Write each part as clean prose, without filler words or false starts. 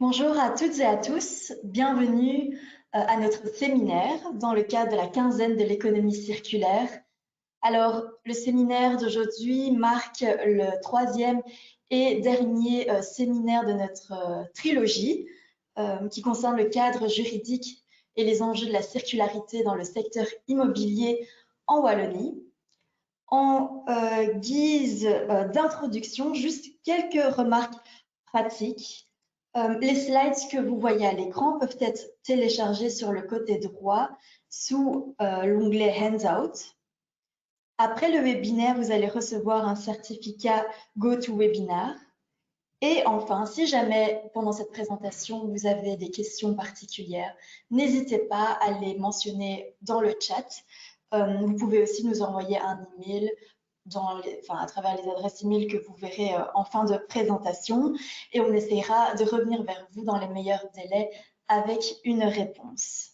Bonjour à toutes et à tous, bienvenue à notre séminaire dans le cadre de la quinzaine de l'économie circulaire. Alors, le séminaire d'aujourd'hui marque le troisième et dernier séminaire de notre trilogie qui concerne le cadre juridique et les enjeux de la circularité dans le secteur immobilier en Wallonie. En guise d'introduction, juste quelques remarques pratiques. Les slides que vous voyez à l'écran peuvent être téléchargés sur le côté droit sous l'onglet Handout. Après le webinaire, vous allez recevoir un certificat GoToWebinar. Et enfin, si jamais pendant cette présentation vous avez des questions particulières, n'hésitez pas à les mentionner dans le chat. Vous pouvez aussi nous envoyer un email à travers les adresses email que vous verrez en fin de présentation et on essaiera de revenir vers vous dans les meilleurs délais avec une réponse.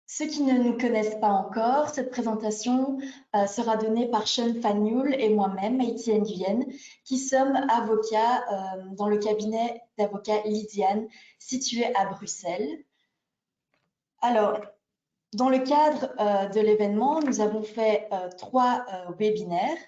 Ceux qui ne nous connaissent pas encore, cette présentation sera donnée par Sean Fanioul et moi-même, Haiti Nguyen, qui sommes avocats dans le cabinet d'avocats Lydiane situé à Bruxelles. Alors, dans le cadre de l'événement, nous avons fait trois webinaires.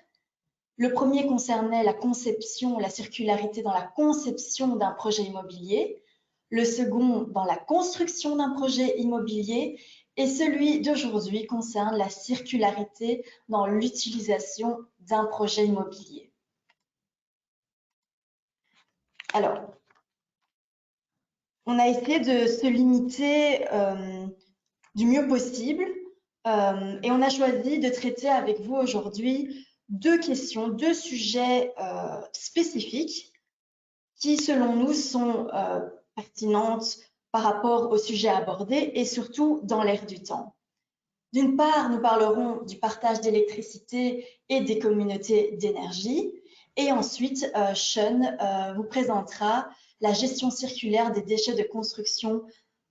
Le premier concernait la conception, la circularité dans la conception d'un projet immobilier. Le second, dans la construction d'un projet immobilier. Et celui d'aujourd'hui concerne la circularité dans l'utilisation d'un projet immobilier. Alors, on a essayé de se limiter du mieux possible et on a choisi de traiter avec vous aujourd'hui deux questions, deux sujets spécifiques qui, selon nous, sont pertinentes par rapport au sujet abordé et surtout dans l'air du temps. D'une part, nous parlerons du partage d'électricité et des communautés d'énergie. Et ensuite, Sean vous présentera la gestion circulaire des déchets de construction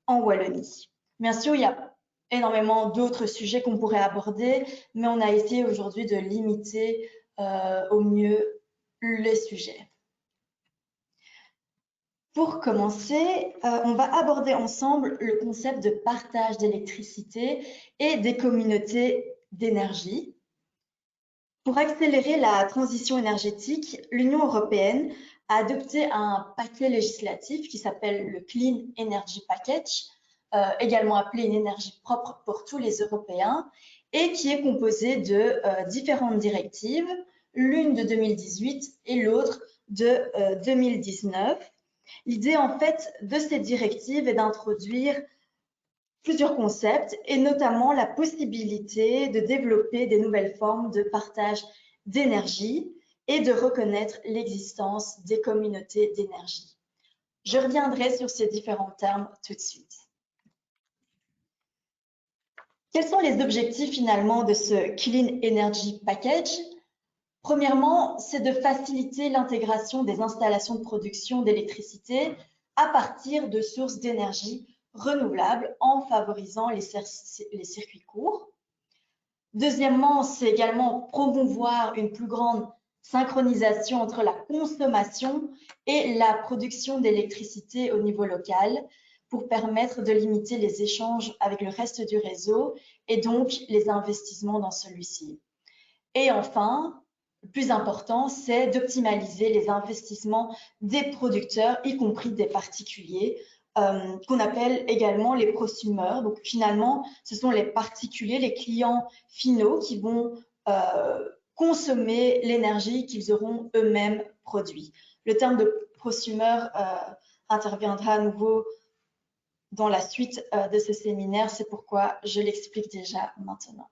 en Wallonie. Bien sûr, il y a énormément d'autres sujets qu'on pourrait aborder, mais on a essayé aujourd'hui de limiter au mieux les sujets. Pour commencer, on va aborder ensemble le concept de partage d'électricité et des communautés d'énergie. Pour accélérer la transition énergétique, l'Union européenne a adopté un paquet législatif qui s'appelle le Clean Energy Package, également appelé une énergie propre pour tous les Européens, et qui est composé de différentes directives, l'une de 2018 et l'autre de 2019. L'idée, en fait, de ces directives est d'introduire plusieurs concepts et notamment la possibilité de développer des nouvelles formes de partage d'énergie et de reconnaître l'existence des communautés d'énergie. Je reviendrai sur ces différents termes tout de suite. Quels sont les objectifs finalement de ce Clean Energy Package ? Premièrement, c'est de faciliter l'intégration des installations de production d'électricité à partir de sources d'énergie renouvelables en favorisant les circuits courts. Deuxièmement, c'est également promouvoir une plus grande synchronisation entre la consommation et la production d'électricité au niveau local pour permettre de limiter les échanges avec le reste du réseau et donc les investissements dans celui-ci. Et enfin, le plus important, c'est d'optimaliser les investissements des producteurs, y compris des particuliers, qu'on appelle également les prosumers. Donc finalement, ce sont les particuliers, les clients finaux qui vont consommer l'énergie qu'ils auront eux-mêmes produit. Le terme de prosumer interviendra à nouveau dans la suite de ce séminaire, c'est pourquoi je l'explique déjà maintenant.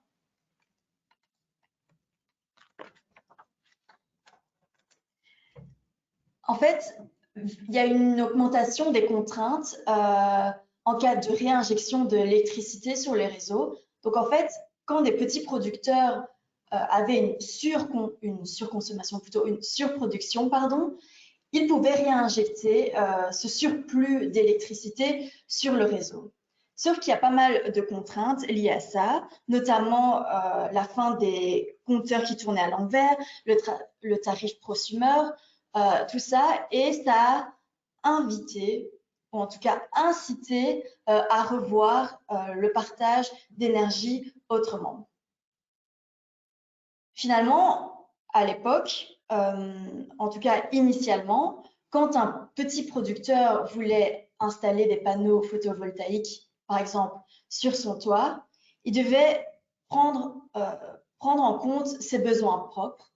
En fait, il y a une augmentation des contraintes en cas de réinjection de l'électricité sur les réseaux. Donc, en fait, quand des petits producteurs avaient une surconsommation, plutôt une surproduction, pardon, ils pouvaient réinjecter ce surplus d'électricité sur le réseau. Sauf qu'il y a pas mal de contraintes liées à ça, notamment la fin des compteurs qui tournaient à l'envers, le tarif prosumer, tout ça, et ça inviter, ou en tout cas inciter à revoir le partage d'énergie autrement. Finalement, à l'époque, en tout cas initialement, quand un petit producteur voulait installer des panneaux photovoltaïques, par exemple, sur son toit, il devait prendre en compte ses besoins propres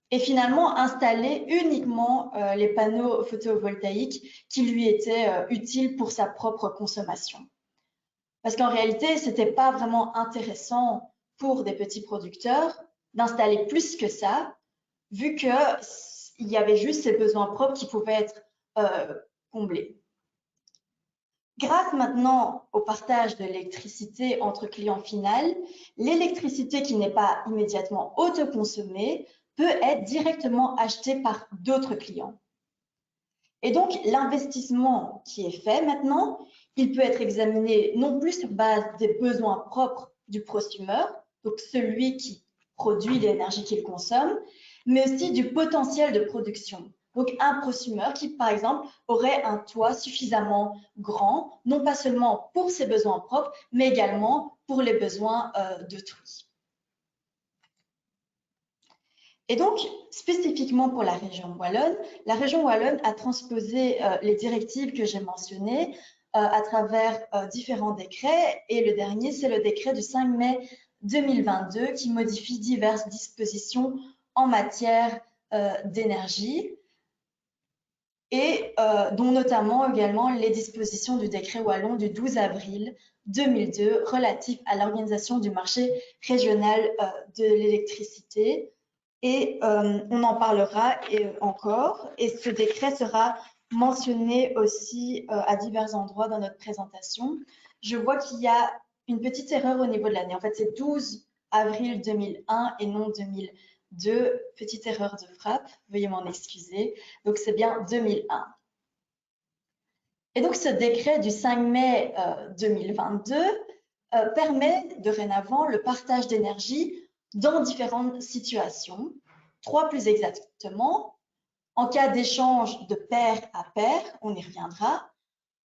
et finalement installer uniquement les panneaux photovoltaïques qui lui étaient utiles pour sa propre consommation. Parce qu'en réalité, ce n'était pas vraiment intéressant pour des petits producteurs d'installer plus que ça, vu qu'il y avait juste ses besoins propres qui pouvaient être comblés. Grâce maintenant au partage de l'électricité entre clients finaux, l'électricité qui n'est pas immédiatement autoconsommée peut être directement achetée par d'autres clients. Et donc, l'investissement qui est fait maintenant, il peut être examiné non plus sur base des besoins propres du prosumeur, donc celui qui produit l'énergie qu'il consomme, mais aussi du potentiel de production. Donc, un prosumeur qui, par exemple, aurait un toit suffisamment grand, non pas seulement pour ses besoins propres, mais également pour les besoins d'autrui. Et donc, spécifiquement pour la région wallonne a transposé les directives que j'ai mentionnées à travers différents décrets. Et le dernier, c'est le décret du 5 mai 2022 qui modifie diverses dispositions en matière d'énergie et dont notamment également les dispositions du décret wallon du 12 avril 2002 relatif à l'organisation du marché régional de l'électricité. Et on en parlera encore. Et ce décret sera mentionné aussi à divers endroits dans notre présentation. Je vois qu'il y a une petite erreur au niveau de l'année. En fait, c'est 12 avril 2001 et non 2002. Petite erreur de frappe, veuillez m'en excuser. Donc, c'est bien 2001. Et donc, ce décret du 5 mai 2022 permet dorénavant le partage d'énergie dans différentes situations. 3 plus exactement, en cas d'échange de pair à pair, on y reviendra,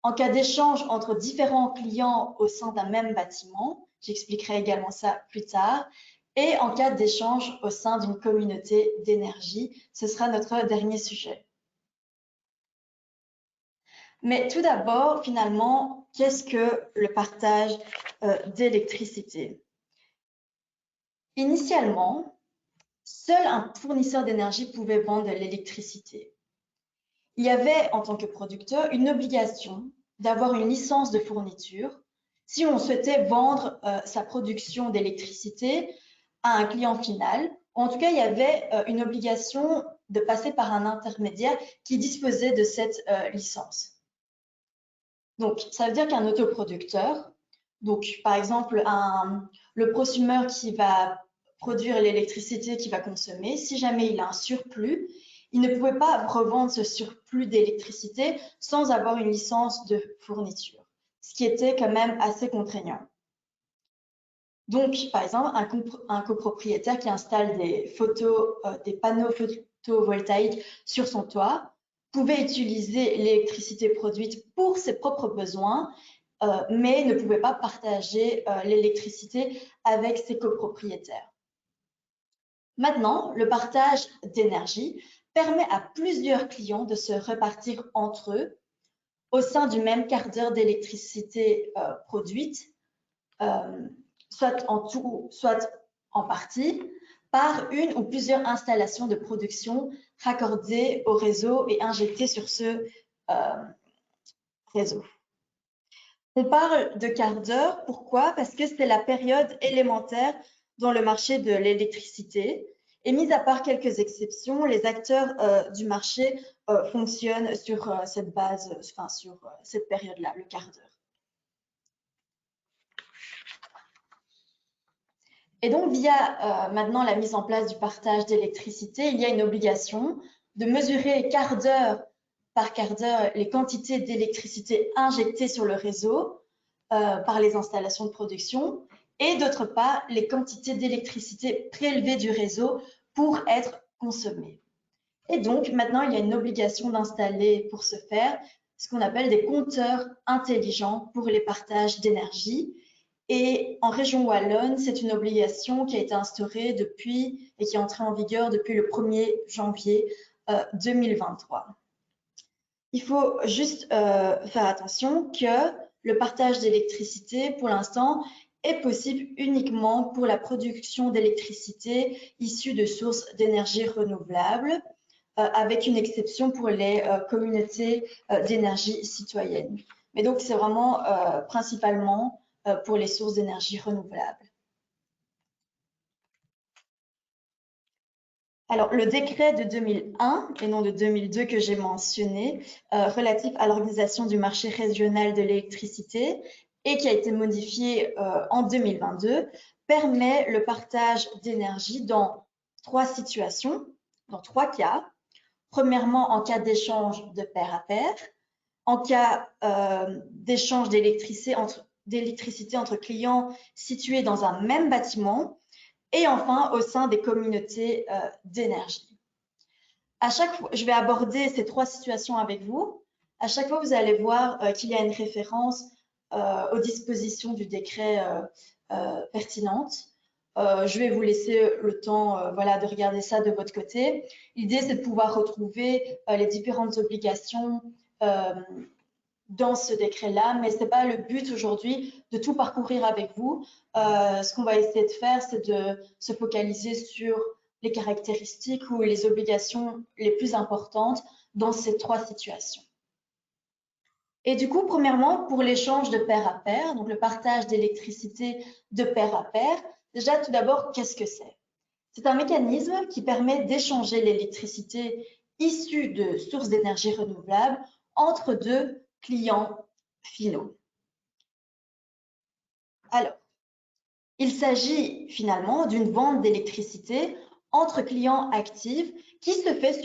en cas d'échange entre différents clients au sein d'un même bâtiment, j'expliquerai également ça plus tard, et en cas d'échange au sein d'une communauté d'énergie, ce sera notre dernier sujet. Mais tout d'abord, finalement, qu'est-ce que le partage d'électricité? Initialement, seul un fournisseur d'énergie pouvait vendre de l'électricité. Il y avait, en tant que producteur, une obligation d'avoir une licence de fourniture si on souhaitait vendre sa production d'électricité à un client final. En tout cas, il y avait une obligation de passer par un intermédiaire qui disposait de cette licence. Donc, ça veut dire qu'un autoproducteur, donc par exemple le prosumeur qui va produire l'électricité qu'il va consommer, si jamais il a un surplus, il ne pouvait pas revendre ce surplus d'électricité sans avoir une licence de fourniture, ce qui était quand même assez contraignant. Donc, par exemple, un copropriétaire qui installe des panneaux photovoltaïques sur son toit pouvait utiliser l'électricité produite pour ses propres besoins, mais ne pouvait pas partager l'électricité avec ses copropriétaires. Maintenant, le partage d'énergie permet à plusieurs clients de se répartir entre eux au sein du même quart d'heure d'électricité produite, soit en tout, soit en partie, par une ou plusieurs installations de production raccordées au réseau et injectées sur ce réseau. On parle de quart d'heure, pourquoi? Parce que c'est la période élémentaire dans le marché de l'électricité. Et mis à part quelques exceptions, les acteurs du marché fonctionnent sur cette base, enfin sur cette période-là, le quart d'heure. Et donc, via maintenant la mise en place du partage d'électricité, il y a une obligation de mesurer quart d'heure par quart d'heure les quantités d'électricité injectées sur le réseau par les installations de production et d'autre part, les quantités d'électricité prélevées du réseau pour être consommées. Et donc, maintenant, il y a une obligation d'installer pour ce faire ce qu'on appelle des compteurs intelligents pour les partages d'énergie. Et en région wallonne, c'est une obligation qui a été instaurée depuis et qui est entrée en vigueur depuis le 1er janvier 2023. Il faut juste faire attention que le partage d'électricité, pour l'instant, est possible uniquement pour la production d'électricité issue de sources d'énergie renouvelables, avec une exception pour les communautés d'énergie citoyenne. Mais donc, c'est vraiment principalement pour les sources d'énergie renouvelables. Alors, le décret de 2001 et non de 2002 que j'ai mentionné, relatif à l'organisation du marché régional de l'électricité et qui a été modifié en 2022, permet le partage d'énergie dans 3 situations, dans 3 cas. Premièrement, en cas d'échange de pair à pair, en cas d'échange d'électricité entre clients situés dans un même bâtiment, et enfin au sein des communautés d'énergie. À chaque fois, je vais aborder ces 3 situations avec vous. À chaque fois, vous allez voir qu'il y a une référence aux dispositions du décret pertinentes. Je vais vous laisser le temps voilà, de regarder ça de votre côté. L'idée, c'est de pouvoir retrouver les différentes obligations dans ce décret-là, mais ce n'est pas le but aujourd'hui de tout parcourir avec vous. Ce qu'on va essayer de faire, c'est de se focaliser sur les caractéristiques ou les obligations les plus importantes dans ces 3 situations. Et du coup, premièrement, pour l'échange de pair à pair, donc le partage d'électricité de pair à pair, déjà tout d'abord, qu'est-ce que c'est? C'est un mécanisme qui permet d'échanger l'électricité issue de sources d'énergie renouvelables entre 2 clients finaux. Alors, il s'agit finalement d'une vente d'électricité entre clients actifs qui se fait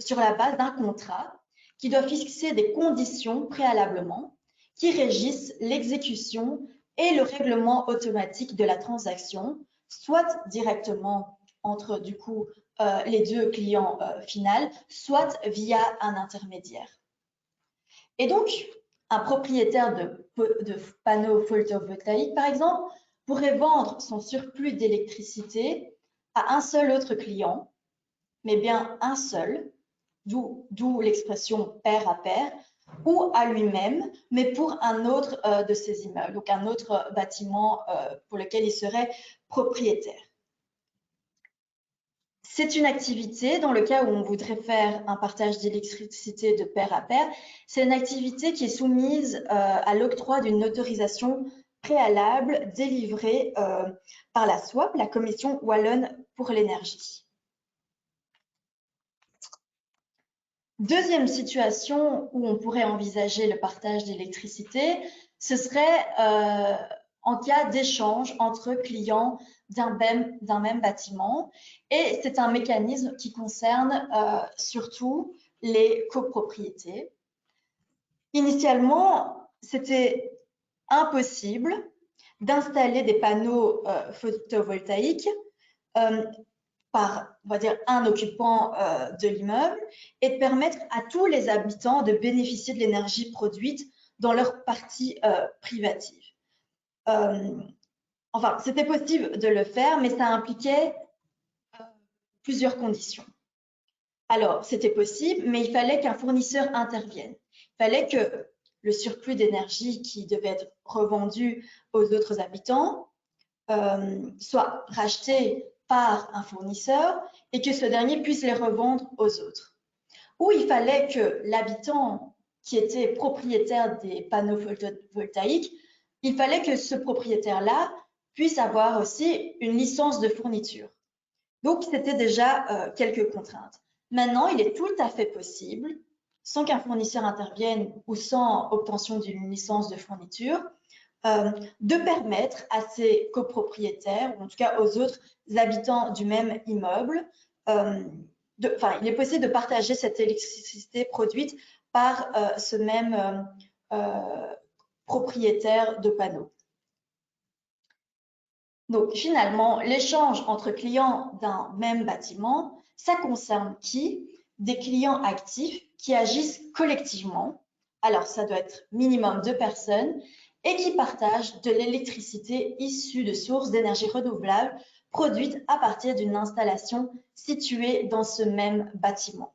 sur la base d'un contrat qui doit fixer des conditions préalablement qui régissent l'exécution et le règlement automatique de la transaction, soit directement entre du coup les 2 clients finaux, soit via un intermédiaire. Et donc, un propriétaire de panneaux photovoltaïques, par exemple, pourrait vendre son surplus d'électricité à un seul autre client, mais bien un seul, d'où l'expression pair à pair, ou à lui-même, mais pour un autre de ses immeubles, donc un autre bâtiment pour lequel il serait propriétaire. C'est une activité, dans le cas où on voudrait faire un partage d'électricité de pair à pair, c'est une activité qui est soumise à l'octroi d'une autorisation préalable délivrée par la SWAP, la Commission wallonne pour l'énergie. Deuxième situation où on pourrait envisager le partage d'électricité, ce serait en cas d'échange entre clients d'un même bâtiment. Et c'est un mécanisme qui concerne surtout les copropriétés. Initialement, c'était impossible d'installer des panneaux photovoltaïques par, on va dire, un occupant de l'immeuble et de permettre à tous les habitants de bénéficier de l'énergie produite dans leur partie privative. Enfin, c'était possible de le faire, mais ça impliquait plusieurs conditions. Alors, c'était possible, mais il fallait qu'un fournisseur intervienne. Il fallait que le surplus d'énergie qui devait être revendu aux autres habitants soit racheté par un fournisseur et que ce dernier puisse les revendre aux autres. Ou il fallait que l'habitant qui était propriétaire des panneaux photovoltaïques, il fallait que ce propriétaire-là puisse avoir aussi une licence de fourniture. Donc, c'était déjà quelques contraintes. Maintenant, il est tout à fait possible, sans qu'un fournisseur intervienne ou sans obtention d'une licence de fourniture, de permettre à ces copropriétaires, ou en tout cas aux autres habitants du même immeuble, il est possible de partager cette électricité produite par ce même propriétaire de panneaux. Donc finalement, l'échange entre clients d'un même bâtiment, ça concerne qui? des clients actifs qui agissent collectivement. Alors, ça doit être minimum 2 personnes et qui partagent de l'électricité issue de sources d'énergie renouvelable produites à partir d'une installation située dans ce même bâtiment.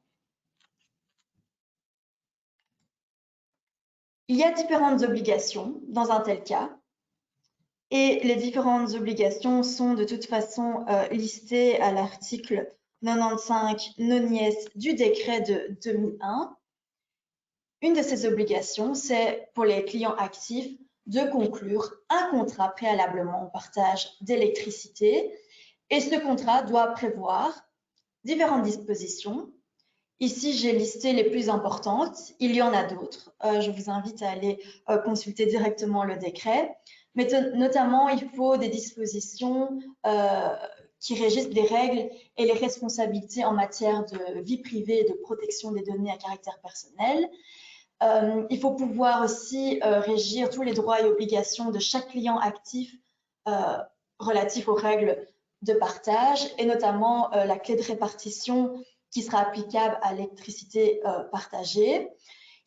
Il y a différentes obligations dans un tel cas. Et les différentes obligations sont de toute façon listées à l'article 95 nonies du décret de 2001. Une de ces obligations, c'est pour les clients actifs de conclure un contrat préalablement au partage d'électricité. Et ce contrat doit prévoir différentes dispositions. Ici, j'ai listé les plus importantes. Il y en a d'autres. Je vous invite à aller consulter directement le décret. Mais notamment, il faut des dispositions qui régissent les règles et les responsabilités en matière de vie privée et de protection des données à caractère personnel. Il faut pouvoir aussi régir tous les droits et obligations de chaque client actif relatifs aux règles de partage et notamment la clé de répartition qui sera applicable à l'électricité partagée.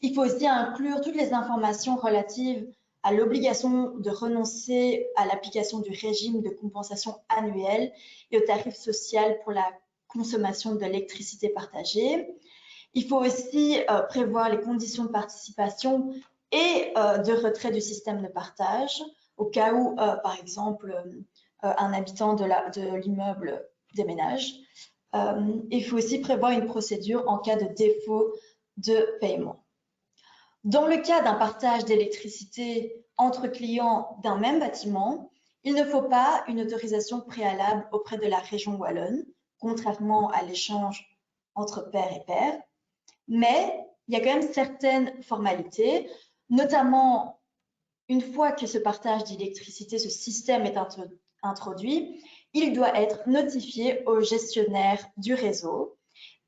Il faut aussi inclure toutes les informations relatives à l'obligation de renoncer à l'application du régime de compensation annuelle et au tarif social pour la consommation de l'électricité partagée. Il faut aussi prévoir les conditions de participation et de retrait du système de partage au cas où, par exemple, un habitant de l'immeuble déménage. Il faut aussi prévoir une procédure en cas de défaut de paiement. Dans le cas d'un partage d'électricité entre clients d'un même bâtiment, il ne faut pas une autorisation préalable auprès de la région wallonne, contrairement à l'échange entre pairs et pairs. Mais il y a quand même certaines formalités, notamment une fois que ce partage d'électricité, ce système est introduit, il doit être notifié au gestionnaire du réseau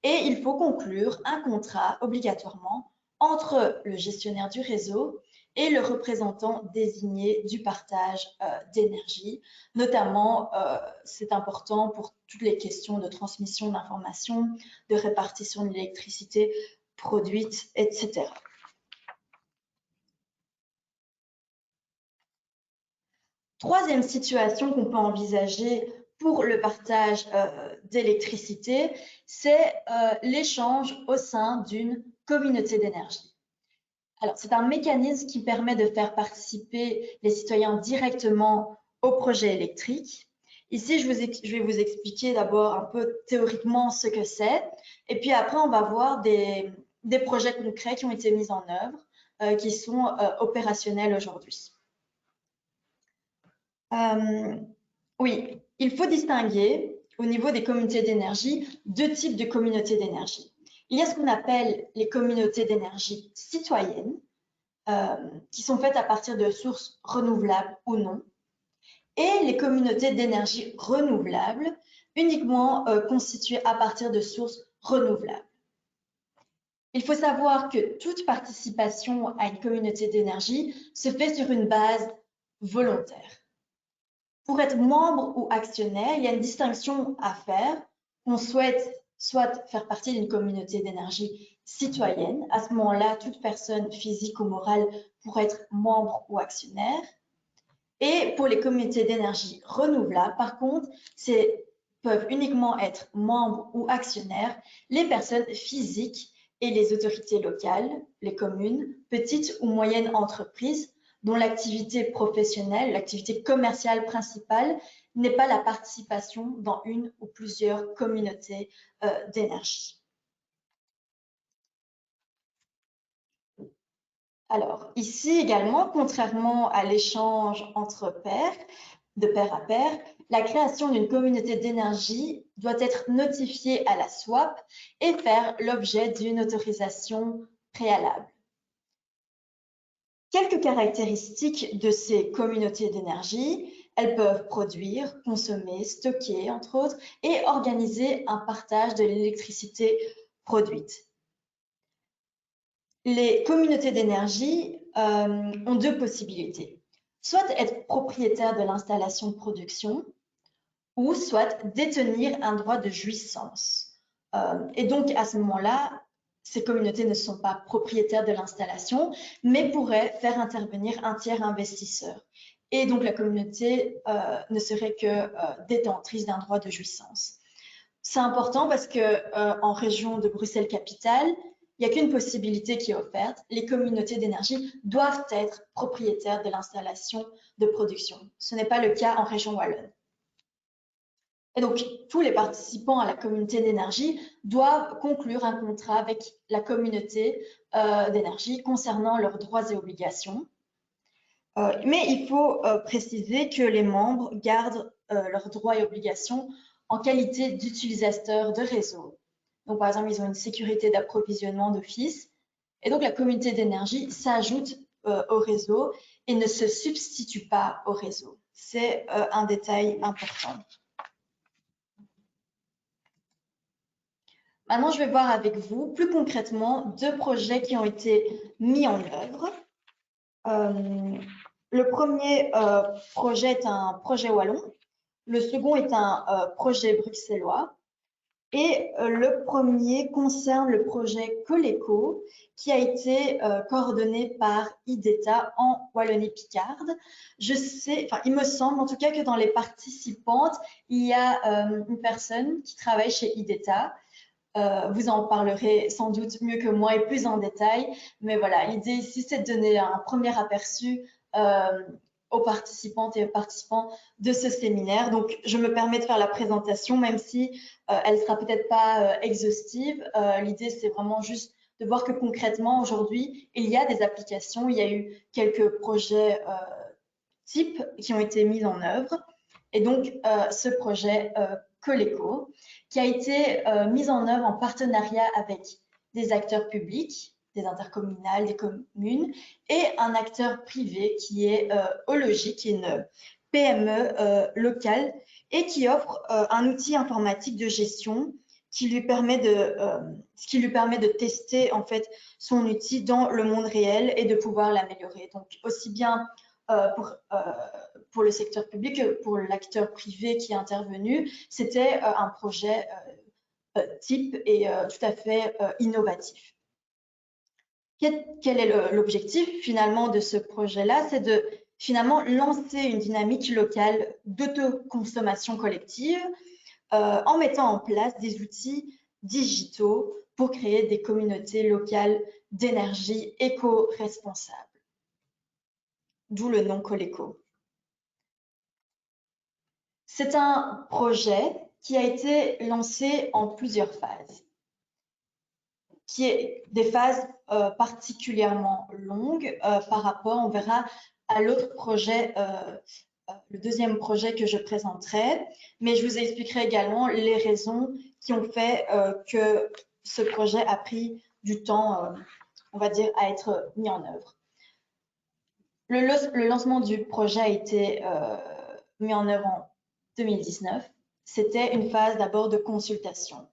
et il faut conclure un contrat obligatoirement entre le gestionnaire du réseau et le représentant désigné du partage d'énergie. Notamment, c'est important pour toutes les questions de transmission d'informations, de répartition de l'électricité produite, etc. Troisième situation qu'on peut envisager pour le partage d'électricité, c'est l'échange au sein d'une communauté d'énergie. Alors, c'est un mécanisme qui permet de faire participer les citoyens directement au projet électrique. Ici, je vais vous expliquer d'abord un peu théoriquement ce que c'est, et puis après, on va voir des projets concrets qui ont été mis en œuvre, qui sont opérationnels aujourd'hui. Oui, il faut distinguer au niveau des communautés d'énergie deux types de communautés d'énergie. Il y a ce qu'on appelle les communautés d'énergie citoyennes, qui sont faites à partir de sources renouvelables ou non, et les communautés d'énergie renouvelables, uniquement constituées à partir de sources renouvelables. Il faut savoir que toute participation à une communauté d'énergie se fait sur une base volontaire. Pour être membre ou actionnaire, il y a une distinction à faire. On souhaite soit faire partie d'une communauté d'énergie citoyenne. À ce moment-là, toute personne physique ou morale pourrait être membre ou actionnaire. Et pour les communautés d'énergie renouvelables, par contre, peuvent uniquement être membres ou actionnaires les personnes physiques et les autorités locales, les communes, petites ou moyennes entreprises, dont l'activité professionnelle, l'activité commerciale principale n'est pas la participation dans une ou plusieurs communautés d'énergie. Alors, ici également, contrairement à l'échange entre pairs, de pair à pair, la création d'une communauté d'énergie doit être notifiée à la SWAP et faire l'objet d'une autorisation préalable. Quelques caractéristiques de ces communautés d'énergie: elles peuvent produire, consommer, stocker, entre autres, et organiser un partage de l'électricité produite. Les communautés d'énergie ont deux possibilités. Soit être propriétaire de l'installation de production, ou soit détenir un droit de jouissance Et donc, à ce moment-là, ces communautés ne sont pas propriétaires de l'installation, mais pourraient faire intervenir un tiers investisseur. Et donc, la communauté ne serait que détentrice d'un droit de jouissance. C'est important parce que en région de Bruxelles-Capitale, il n'y a qu'une possibilité qui est offerte. Les communautés d'énergie doivent être propriétaires de l'installation de production. Ce n'est pas le cas en région wallonne. Et donc, tous les participants à la communauté d'énergie doivent conclure un contrat avec la communauté d'énergie concernant leurs droits et obligations. Mais il faut préciser que les membres gardent leurs droits et obligations en qualité d'utilisateurs de réseau. Donc, par exemple, ils ont une sécurité d'approvisionnement d'office. Et donc, la communauté d'énergie s'ajoute au réseau et ne se substitue pas au réseau. C'est un détail important. Maintenant, je vais voir avec vous plus concrètement deux projets qui ont été mis en œuvre. Le premier projet est un projet wallon. Le second est un projet bruxellois. Et le premier concerne le projet Coleco, qui a été coordonné par IDETA en Wallonie-Picarde. Je sais, enfin, il me semble en tout cas que dans les participantes, il y a une personne qui travaille chez IDETA. Vous en parlerez sans doute mieux que moi et plus en détail. Mais voilà, l'idée ici, c'est de donner un premier aperçu aux participantes et aux participants de ce séminaire. Donc, je me permets de faire la présentation, même si elle ne sera peut-être pas exhaustive. L'idée, c'est vraiment juste de voir que concrètement, aujourd'hui, il y a des applications. Il y a eu quelques projets types qui ont été mis en œuvre. Et donc, ce projet Coleco, qui a été mis en œuvre en partenariat avec des acteurs publics, des intercommunales, des communes, et un acteur privé qui est Ologic, qui est une PME locale et qui offre un outil informatique de gestion qui lui permet de tester en fait son outil dans le monde réel et de pouvoir l'améliorer. Donc aussi bien pour le secteur public que pour l'acteur privé qui est intervenu, c'était un projet type et tout à fait innovatif. Quel est l'objectif finalement de ce projet-là? C'est de finalement lancer une dynamique locale d'autoconsommation collective en mettant en place des outils digitaux pour créer des communautés locales d'énergie éco-responsables. D'où le nom Coleco. C'est un projet qui a été lancé en plusieurs phases, qui est des phases particulièrement longues par rapport, on verra, à l'autre projet, le deuxième projet que je présenterai, mais je vous expliquerai également les raisons qui ont fait que ce projet a pris du temps, on va dire, à être mis en œuvre. Le lancement du projet a été mis en œuvre en 2019. C'était une phase d'abord de consultation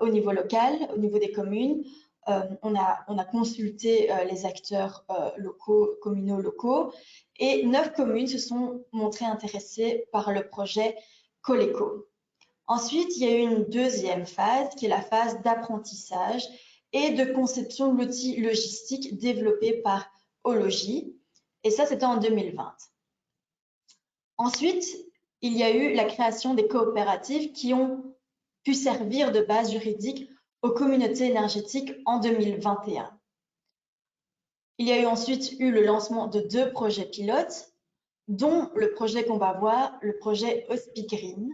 au niveau local, au niveau des communes. On a consulté les acteurs locaux, communaux locaux, et 9 communes se sont montrées intéressées par le projet Coleco. Ensuite, il y a eu une deuxième phase qui est la phase d'apprentissage et de conception de l'outil logistique développé par Ologie. Et ça, c'était en 2020. Ensuite, il y a eu la création des coopératives qui ont pu servir de base juridique aux communautés énergétiques en 2021. Il y a eu ensuite le lancement de 2 projets pilotes, dont le projet qu'on va voir, le projet Hospigreen,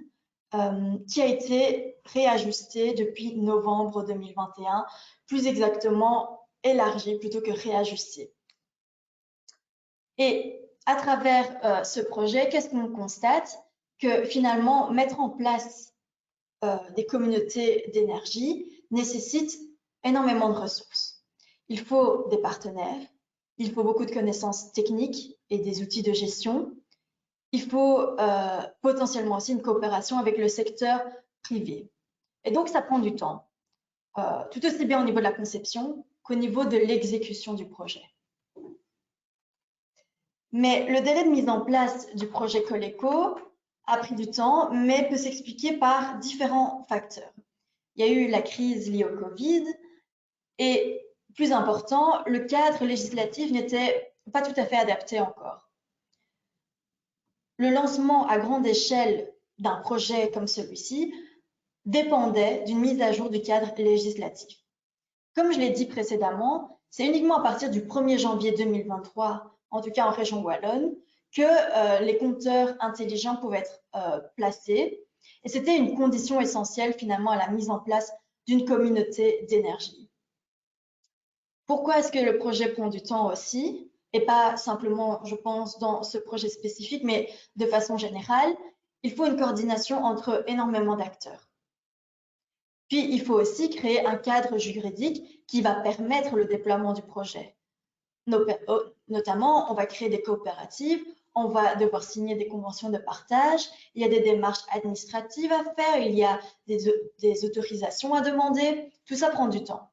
qui a été réajusté depuis novembre 2021, plus exactement élargi plutôt que réajusté. Et à travers ce projet, qu'est-ce qu'on constate? Que finalement, mettre en place des communautés d'énergie nécessite énormément de ressources. Il faut des partenaires, il faut beaucoup de connaissances techniques et des outils de gestion. Il faut potentiellement aussi une coopération avec le secteur privé. Et donc, ça prend du temps, tout aussi bien au niveau de la conception qu'au niveau de l'exécution du projet. Mais le délai de mise en place du projet Coleco a pris du temps, mais peut s'expliquer par différents facteurs. il y a eu la crise liée au Covid et, plus important, le cadre législatif n'était pas tout à fait adapté encore. Le lancement à grande échelle d'un projet comme celui-ci dépendait d'une mise à jour du cadre législatif. Comme je l'ai dit précédemment, c'est uniquement à partir du 1er janvier 2023, en tout cas en région wallonne, que les compteurs intelligents pouvaient être placés. Et c'était une condition essentielle finalement à la mise en place d'une communauté d'énergie. Pourquoi est-ce que le projet prend du temps aussi? Et pas simplement, je pense, dans ce projet spécifique, mais de façon générale, il faut une coordination entre énormément d'acteurs. Puis, il faut aussi créer un cadre juridique qui va permettre le déploiement du projet. Notamment, on va créer des coopératives, on va devoir signer des conventions de partage, il y a des démarches administratives à faire, il y a des autorisations à demander, tout ça prend du temps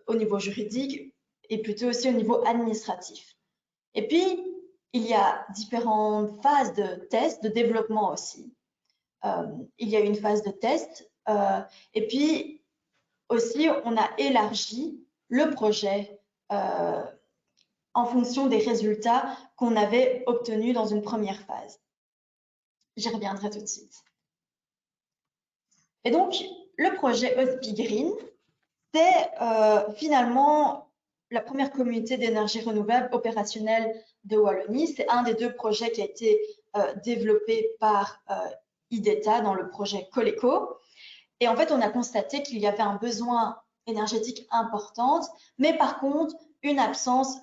au niveau juridique et plutôt aussi au niveau administratif. Et puis, il y a différentes phases de test, de développement aussi. Il y a une phase de test et puis aussi, on a élargi le projet en fonction des résultats qu'on avait obtenus dans une première phase. J'y reviendrai tout de suite. Et donc, le projet Hospigreen, c'est finalement la première communauté d'énergie renouvelable opérationnelle de Wallonie. C'est un des deux projets qui a été développé par IDETA dans le projet Coleco. Et en fait, on a constaté qu'il y avait un besoin énergétique important, mais par contre, une absence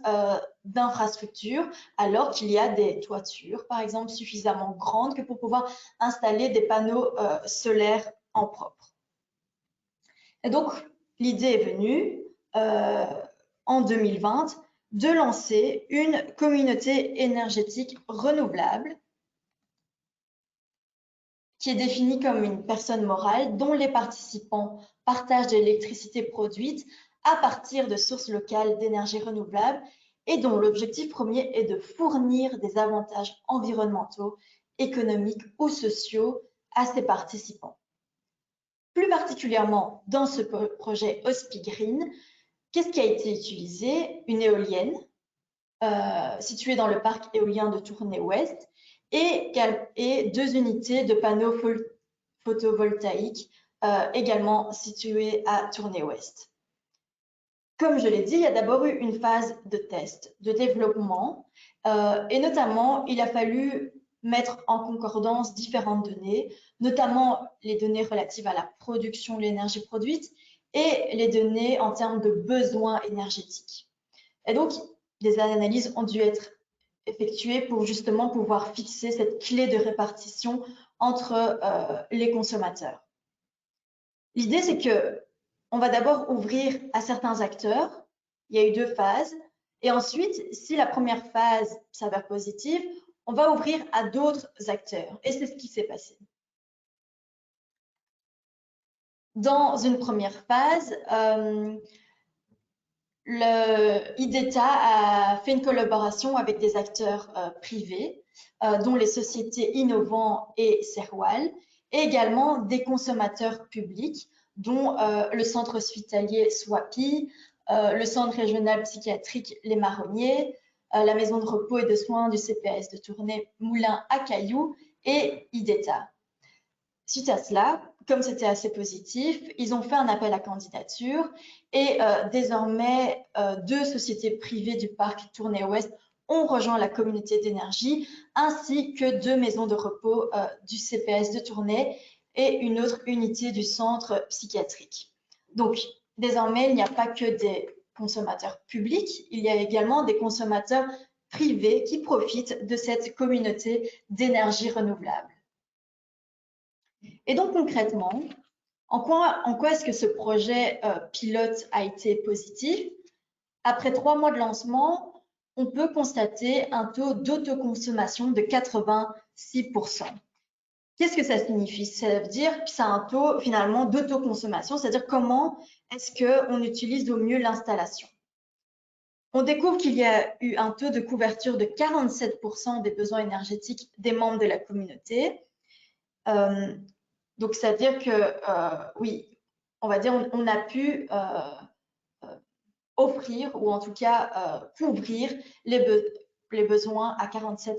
d'infrastructures, alors qu'il y a des toitures, par exemple, suffisamment grandes que pour pouvoir installer des panneaux solaires en propre. Et donc, l'idée est venue en 2020 de lancer une communauté énergétique renouvelable qui est définie comme une personne morale dont les participants partagent de l'électricité produite à partir de sources locales d'énergie renouvelable et dont l'objectif premier est de fournir des avantages environnementaux, économiques ou sociaux à ses participants. Plus particulièrement dans ce projet Hospigreen, qu'est-ce qui a été utilisé? Une éolienne située dans le parc éolien de Tournai-Ouest et 2 unités de panneaux photovoltaïques également situées à Tournai-Ouest. Comme je l'ai dit, il y a d'abord eu une phase de test, de développement, et notamment, il a fallu mettre en concordance différentes données, notamment les données relatives à la production de l'énergie produite et les données en termes de besoins énergétiques. Et donc, des analyses ont dû être effectuées pour justement pouvoir fixer cette clé de répartition entre les consommateurs. L'idée, c'est que on va d'abord ouvrir à certains acteurs. Il y a eu 2 phases. Et ensuite, si la première phase s'avère positive, on va ouvrir à d'autres acteurs. Et c'est ce qui s'est passé. Dans une première phase, IDETA a fait une collaboration avec des acteurs privés, dont les sociétés Innovant et Serwal, et également des consommateurs publics, dont le centre hospitalier SWAPI, le centre régional psychiatrique Les Marronniers, la maison de repos et de soins du CPS de Tournai Moulins à Cailloux et IDETA. Suite à cela, comme c'était assez positif, ils ont fait un appel à candidature et désormais 2 sociétés privées du parc Tournai-Ouest ont rejoint la communauté d'énergie ainsi que 2 maisons de repos du CPS de Tournai et une autre unité du centre psychiatrique. Donc, désormais, il n'y a pas que des consommateurs publics, il y a également des consommateurs privés qui profitent de cette communauté d'énergie renouvelable. Et donc concrètement, en quoi est-ce que ce projet pilote a été positif? Après 3 mois de lancement, on peut constater un taux d'autoconsommation de 86%. Qu'est-ce que ça signifie? Ça veut dire que c'est un taux finalement d'autoconsommation, c'est-à-dire comment est-ce qu'on utilise au mieux l'installation. On découvre qu'il y a eu un taux de couverture de 47% des besoins énergétiques des membres de la communauté. Donc, c'est-à-dire que, oui, on va dire, on a pu offrir ou en tout cas couvrir les besoins à 47%.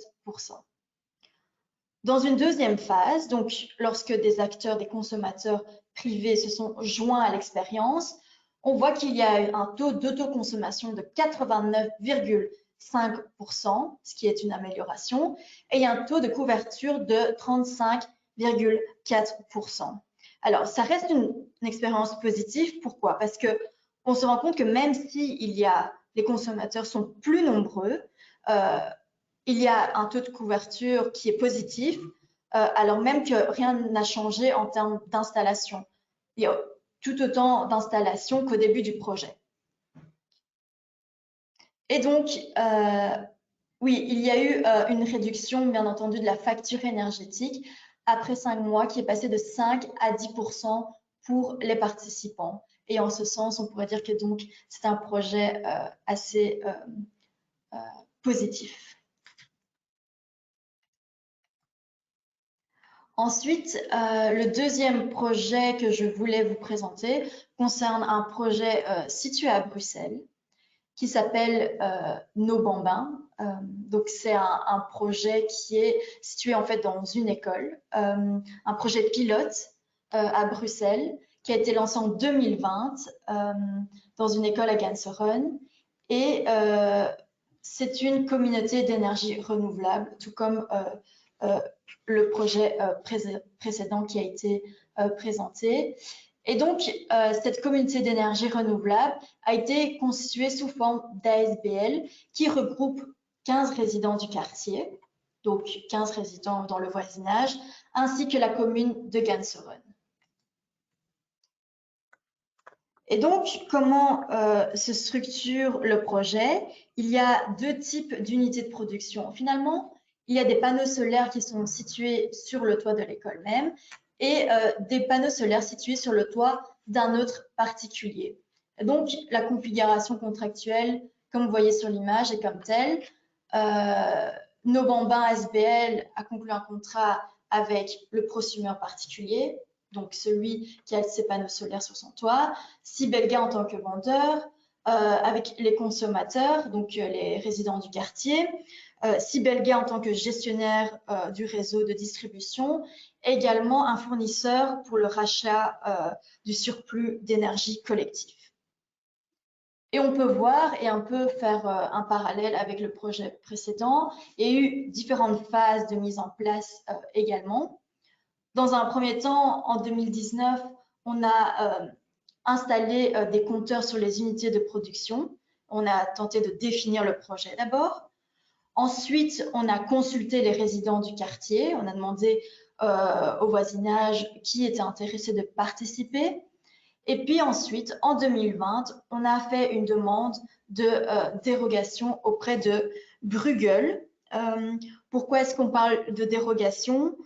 Dans une deuxième phase, donc lorsque des acteurs, des consommateurs privés se sont joints à l'expérience, on voit qu'il y a un taux d'autoconsommation de 89,5%, ce qui est une amélioration, et il y a un taux de couverture de 35,4%. Alors, ça reste une expérience positive. Pourquoi? Parce que on se rend compte que même si les consommateurs sont plus nombreux, il y a un taux de couverture qui est positif, alors même que rien n'a changé en termes d'installation. Il y a tout autant d'installations qu'au début du projet. Et donc, oui, il y a eu une réduction, bien entendu, de la facture énergétique après 5 mois qui est passée de 5 à 10% pour les participants. Et en ce sens, on pourrait dire que donc c'est un projet assez positif. Ensuite, le deuxième projet que je voulais vous présenter concerne un projet situé à Bruxelles qui s'appelle Nos Bambins. Donc, c'est un projet qui est situé en fait dans une école, un projet pilote à Bruxelles qui a été lancé en 2020 dans une école à Ganseren. Et c'est une communauté d'énergie renouvelable, tout comme le projet précédent qui a été présenté. Et donc, cette communauté d'énergie renouvelable a été constituée sous forme d'ASBL qui regroupe 15 résidents du quartier, donc 15 résidents dans le voisinage, ainsi que la commune de Ganseren. Et donc, comment se structure le projet? Il y a deux types d'unités de production. Finalement, il y a des panneaux solaires qui sont situés sur le toit de l'école même et des panneaux solaires situés sur le toit d'un autre particulier. Donc, la configuration contractuelle, comme vous voyez sur l'image, est comme telle. Nos Bambins SBL a conclu un contrat avec le prosumeur particulier, donc celui qui a ses panneaux solaires sur son toit, Sibelga en tant que vendeur, avec les consommateurs, donc les résidents du quartier, Sibelga en tant que gestionnaire du réseau de distribution, également un fournisseur pour le rachat du surplus d'énergie collectif. Et on peut voir et un peu faire un parallèle avec le projet précédent. Il y a eu différentes phases de mise en place également. Dans un premier temps, en 2019, on a installé des compteurs sur les unités de production. On a tenté de définir le projet d'abord. Ensuite, on a consulté les résidents du quartier. On a demandé au voisinage qui était intéressé de participer. Et puis ensuite, en 2020, on a fait une demande de dérogation auprès de Bruegel. Pourquoi est-ce qu'on parle de dérogation?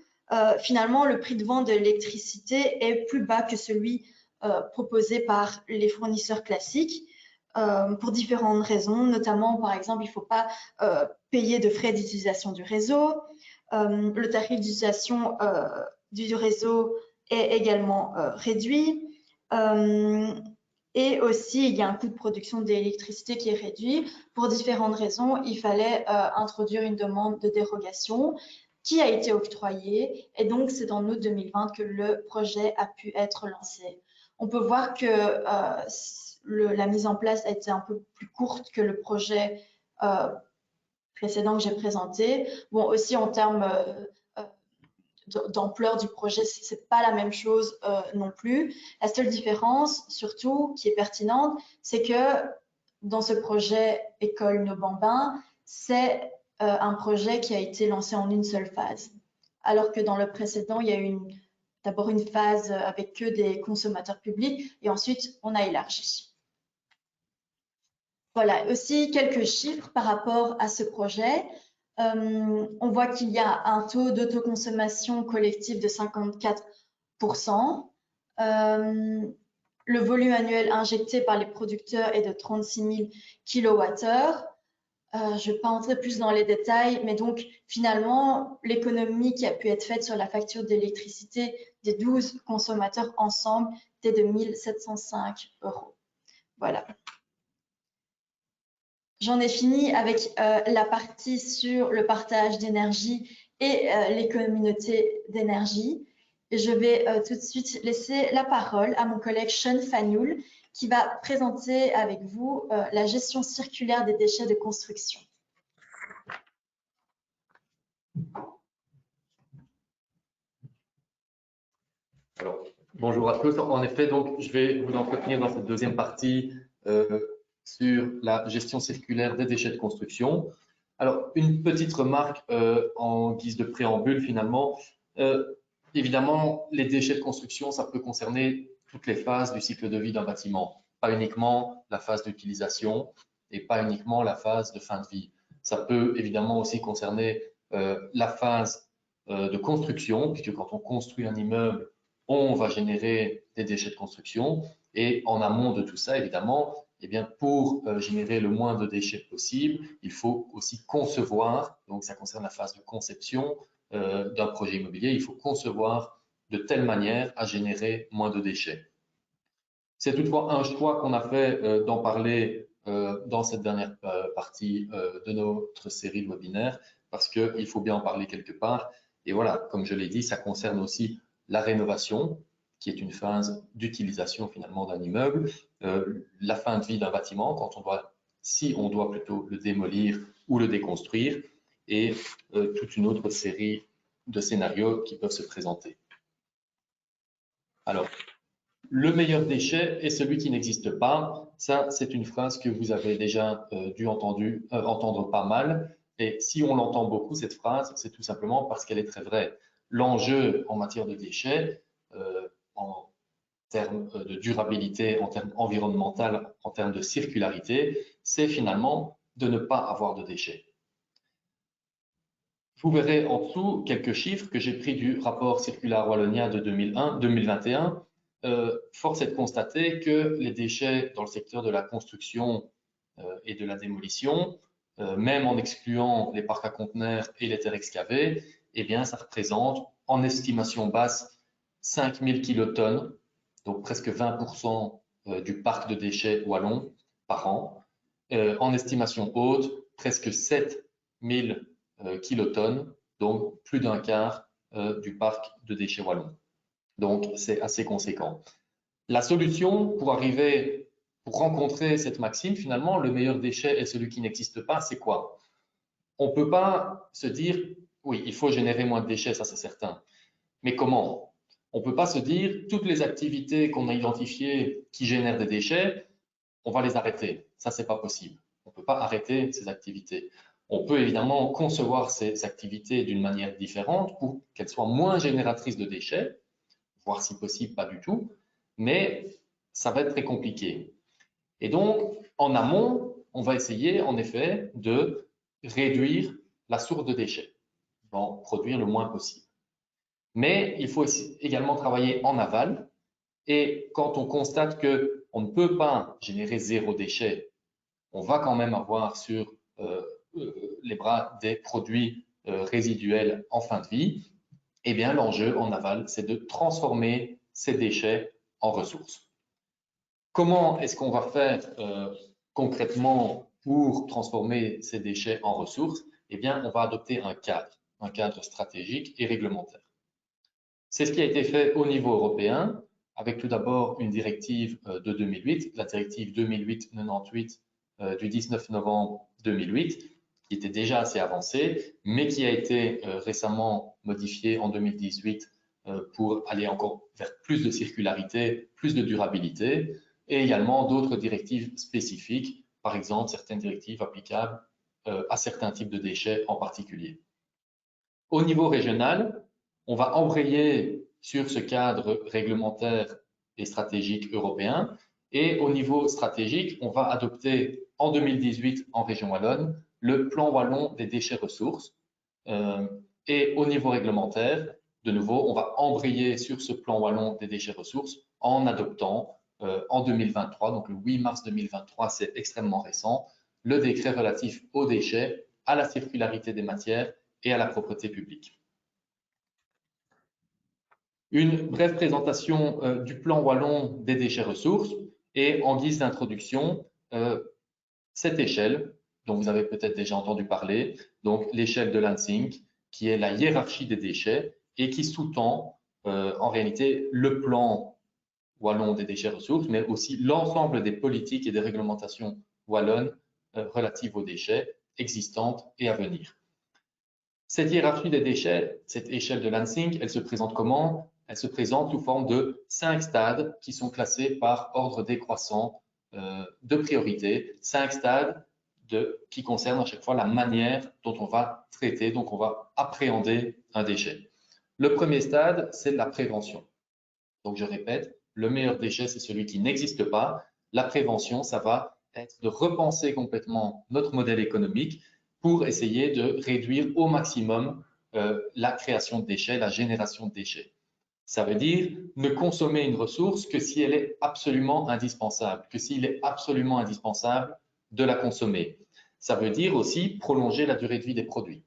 Finalement, le prix de vente de l'électricité est plus bas que celui proposé par les fournisseurs classiques pour différentes raisons. Notamment, par exemple, il ne faut pas payer de frais d'utilisation du réseau. Le tarif d'utilisation du réseau est également réduit. Et aussi, il y a un coût de production d'électricité qui est réduit. Pour différentes raisons, il fallait introduire une demande de dérogation qui a été octroyée. Et donc, c'est en août 2020 que le projet a pu être lancé. On peut voir que la mise en place a été un peu plus courte que le projet précédent que j'ai présenté. Bon, aussi en termes d'ampleur du projet, c'est pas la même chose non plus. La seule différence, surtout, qui est pertinente, c'est que dans ce projet École Nos Bambins, c'est un projet qui a été lancé en une seule phase. Alors que dans le précédent, il y a eu d'abord une phase avec que des consommateurs publics et ensuite on a élargi. Voilà, aussi quelques chiffres par rapport à ce projet. On voit qu'il y a un taux d'autoconsommation collective de 54%. Le volume annuel injecté par les producteurs est de 36 000 kWh. je ne vais pas entrer plus dans les détails, mais donc finalement, l'économie qui a pu être faite sur la facture d'électricité des 12 consommateurs ensemble était de 1 705 €. Voilà. J'en ai fini avec la partie sur le partage d'énergie et les communautés d'énergie. Je vais tout de suite laisser la parole à mon collègue Sean Fanioul qui va présenter avec vous la gestion circulaire des déchets de construction. Alors, bonjour à tous. En effet, donc, je vais vous entretenir dans cette deuxième partie sur la gestion circulaire des déchets de construction. Alors, une petite remarque en guise de préambule finalement. Évidemment, les déchets de construction, ça peut concerner toutes les phases du cycle de vie d'un bâtiment, pas uniquement la phase d'utilisation et pas uniquement la phase de fin de vie. Ça peut évidemment aussi concerner la phase de construction, puisque quand on construit un immeuble, on va générer des déchets de construction. Et en amont de tout ça, évidemment, eh bien, pour générer le moins de déchets possible, il faut aussi concevoir, donc ça concerne la phase de conception d'un projet immobilier, il faut concevoir de telle manière à générer moins de déchets. C'est toutefois un choix qu'on a fait d'en parler dans cette dernière partie de notre série de webinaires, parce qu'il faut bien en parler quelque part. Et voilà, comme je l'ai dit, ça concerne aussi la rénovation, qui est une phase d'utilisation finalement d'un immeuble, la fin de vie d'un bâtiment, quand on doit, si on doit plutôt le démolir ou le déconstruire, et toute une autre série de scénarios qui peuvent se présenter. Alors, le meilleur déchet est celui qui n'existe pas. Ça, c'est une phrase que vous avez déjà dû entendre pas mal. Et si on l'entend beaucoup, cette phrase, c'est tout simplement parce qu'elle est très vraie. L'enjeu en matière de déchets, en termes de durabilité, en termes environnementaux, en termes de circularité, c'est finalement de ne pas avoir de déchets. Vous verrez en dessous quelques chiffres que j'ai pris du rapport Circular Wallonia de 2021. Force est de constater que les déchets dans le secteur de la construction et de la démolition, même en excluant les parcs à conteneurs et les terres excavées, eh bien, ça représente en estimation basse 5000 kilotonnes, donc presque 20% du parc de déchets wallons par an. En estimation haute, presque 7000 kilotonnes, donc plus d'un quart du parc de déchets wallons. Donc, c'est assez conséquent. La solution pour arriver, pour rencontrer cette maxime, finalement, le meilleur déchet est celui qui n'existe pas, c'est quoi? On ne peut pas se dire, oui, il faut générer moins de déchets, ça c'est certain. Mais comment? On ne peut pas se dire, toutes les activités qu'on a identifiées qui génèrent des déchets, on va les arrêter. Ça, c'est pas possible. On ne peut pas arrêter ces activités. On peut évidemment concevoir ces activités d'une manière différente pour qu'elles soient moins génératrices de déchets, voire si possible pas du tout, mais ça va être très compliqué. Et donc, en amont, on va essayer en effet de réduire la source de déchets, d'en produire le moins possible. Mais il faut également travailler en aval. Et quand on constate qu'on ne peut pas générer zéro déchet, on va quand même avoir sur les bras des produits résiduels en fin de vie, eh bien l'enjeu en aval, c'est de transformer ces déchets en ressources. Comment est-ce qu'on va faire concrètement pour transformer ces déchets en ressources? Eh bien, on va adopter un cadre stratégique et réglementaire. C'est ce qui a été fait au niveau européen, avec tout d'abord une directive de 2008, la directive 2008-98 du 19 novembre 2008, qui était déjà assez avancée, mais qui a été récemment modifiée en 2018 pour aller encore vers plus de circularité, plus de durabilité, et également d'autres directives spécifiques, par exemple certaines directives applicables à certains types de déchets en particulier. Au niveau régional, on va embrayer sur ce cadre réglementaire et stratégique européen. Et au niveau stratégique, on va adopter en 2018 en région wallonne le plan wallon des déchets ressources. Et au niveau réglementaire, de nouveau, on va embrayer sur ce plan wallon des déchets ressources en adoptant en 2023, donc le 8 mars 2023, c'est extrêmement récent, le décret relatif aux déchets, à la circularité des matières et à la propreté publique. Une brève présentation du plan wallon des déchets ressources et en guise d'introduction, cette échelle dont vous avez peut-être déjà entendu parler, donc l'échelle de Lansing, qui est la hiérarchie des déchets et qui sous-tend en réalité le plan wallon des déchets ressources, mais aussi l'ensemble des politiques et des réglementations wallonnes relatives aux déchets existantes et à venir. Cette hiérarchie des déchets, cette échelle de Lansing, elle se présente comment? Elle se présente sous forme de 5 stades qui sont classés par ordre décroissant de priorité, 5 stades qui concernent à chaque fois la manière dont on va traiter, dont on va appréhender un déchet. Le premier stade, c'est la prévention. Donc je répète, le meilleur déchet, c'est celui qui n'existe pas. La prévention, ça va être de repenser complètement notre modèle économique pour essayer de réduire au maximum la création de déchets, la génération de déchets. Ça veut dire ne consommer une ressource que si elle est absolument indispensable, que s'il est absolument indispensable de la consommer. Ça veut dire aussi prolonger la durée de vie des produits.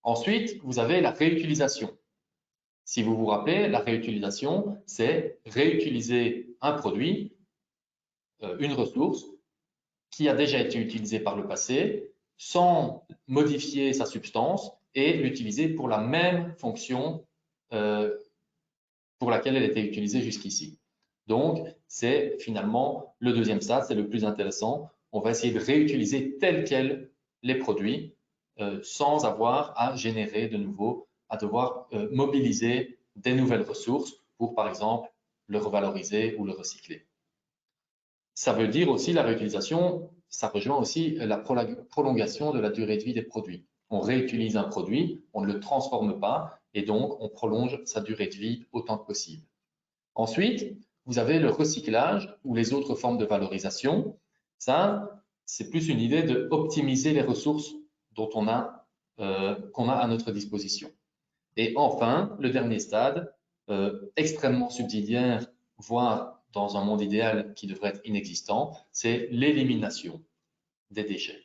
Ensuite, vous avez la réutilisation. Si vous vous rappelez, la réutilisation, c'est réutiliser un produit, une ressource, qui a déjà été utilisée par le passé, sans modifier sa substance et l'utiliser pour la même fonction pour laquelle elle était utilisée jusqu'ici. Donc, c'est finalement le deuxième stade, c'est le plus intéressant. On va essayer de réutiliser tel quel les produits sans avoir à générer de nouveau, à devoir mobiliser des nouvelles ressources pour, par exemple, le revaloriser ou le recycler. Ça veut dire aussi la réutilisation, ça rejoint aussi la prolongation de la durée de vie des produits. On réutilise un produit, on ne le transforme pas et donc on prolonge sa durée de vie autant que possible. Ensuite, vous avez le recyclage ou les autres formes de valorisation. Ça, c'est plus une idée d'optimiser les ressources dont qu'on a à notre disposition. Et enfin, le dernier stade, extrêmement subsidiaire, voire dans un monde idéal qui devrait être inexistant, c'est l'élimination des déchets.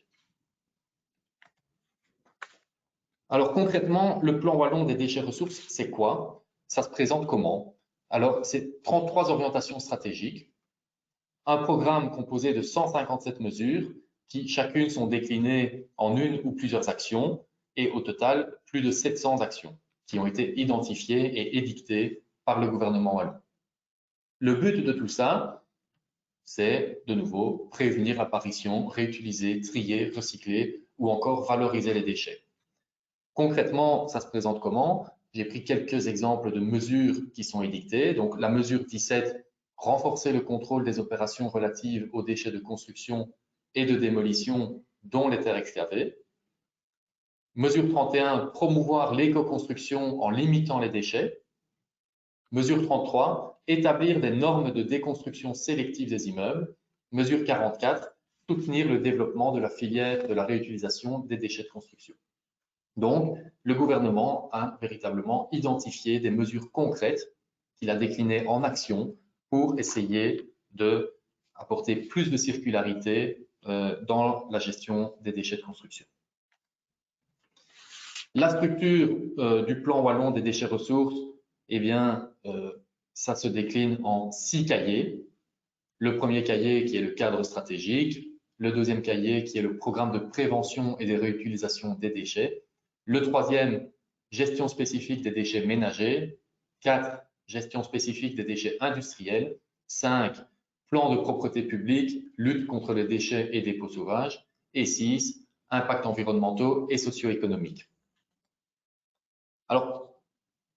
Alors concrètement, le plan wallon des déchets ressources, c'est quoi? Ça se présente comment? Alors, c'est 33 orientations stratégiques, un programme composé de 157 mesures qui chacune sont déclinées en une ou plusieurs actions et au total, plus de 700 actions qui ont été identifiées et édictées par le gouvernement wallon. Le but de tout ça, c'est de nouveau prévenir l'apparition, réutiliser, trier, recycler ou encore valoriser les déchets. Concrètement, ça se présente comment? J'ai pris quelques exemples de mesures qui sont édictées. Donc, la mesure 17, renforcer le contrôle des opérations relatives aux déchets de construction et de démolition, dont les terres excavées. Mesure 31, promouvoir l'éco-construction en limitant les déchets. Mesure 33, établir des normes de déconstruction sélective des immeubles. Mesure 44, soutenir le développement de la filière de la réutilisation des déchets de construction. Donc, le gouvernement a véritablement identifié des mesures concrètes qu'il a déclinées en action pour essayer d'apporter plus de circularité dans la gestion des déchets de construction. La structure du plan wallon des déchets ressources, eh bien, ça se décline en 6 cahiers. Le premier cahier qui est le cadre stratégique, le deuxième cahier qui est le programme de prévention et de réutilisation des déchets, le troisième, gestion spécifique des déchets ménagers, 4, gestion spécifique des déchets industriels, 5, plan de propreté publique, lutte contre les déchets et dépôts sauvages, et 6, impacts environnementaux et socio-économiques. Alors,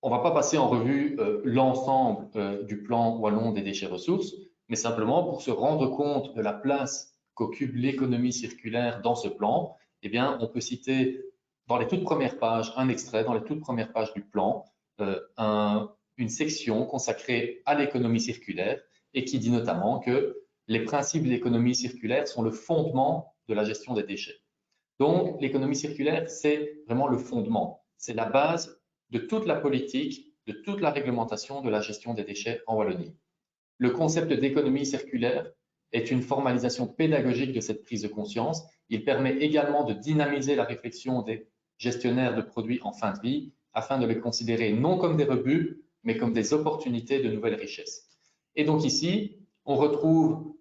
on ne va pas passer en revue l'ensemble du plan wallon des déchets ressources, mais simplement pour se rendre compte de la place qu'occupe l'économie circulaire dans ce plan, eh bien, on peut citer dans les toutes premières pages, un extrait dans les toutes premières pages du plan, une section consacrée à l'économie circulaire et qui dit notamment que les principes de l'économie circulaire sont le fondement de la gestion des déchets. Donc, l'économie circulaire, c'est vraiment le fondement, c'est la base de toute la politique, de toute la réglementation de la gestion des déchets en Wallonie. Le concept d'économie circulaire est une formalisation pédagogique de cette prise de conscience. Il permet également de dynamiser la réflexion des gestionnaires de produits en fin de vie afin de les considérer non comme des rebuts, mais comme des opportunités de nouvelles richesses. Et donc ici, on retrouve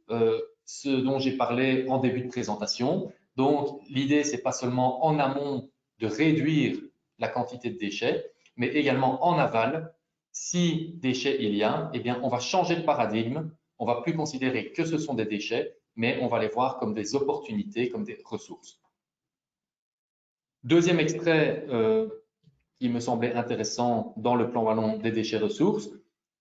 ce dont j'ai parlé en début de présentation. Donc l'idée, c'est pas seulement en amont de réduire la quantité de déchets, mais également en aval. Si déchets il y a, eh bien, on va changer de paradigme. On va plus considérer que ce sont des déchets, mais on va les voir comme des opportunités, comme des ressources. Deuxième extrait qui me semblait intéressant dans le plan wallon des déchets ressources,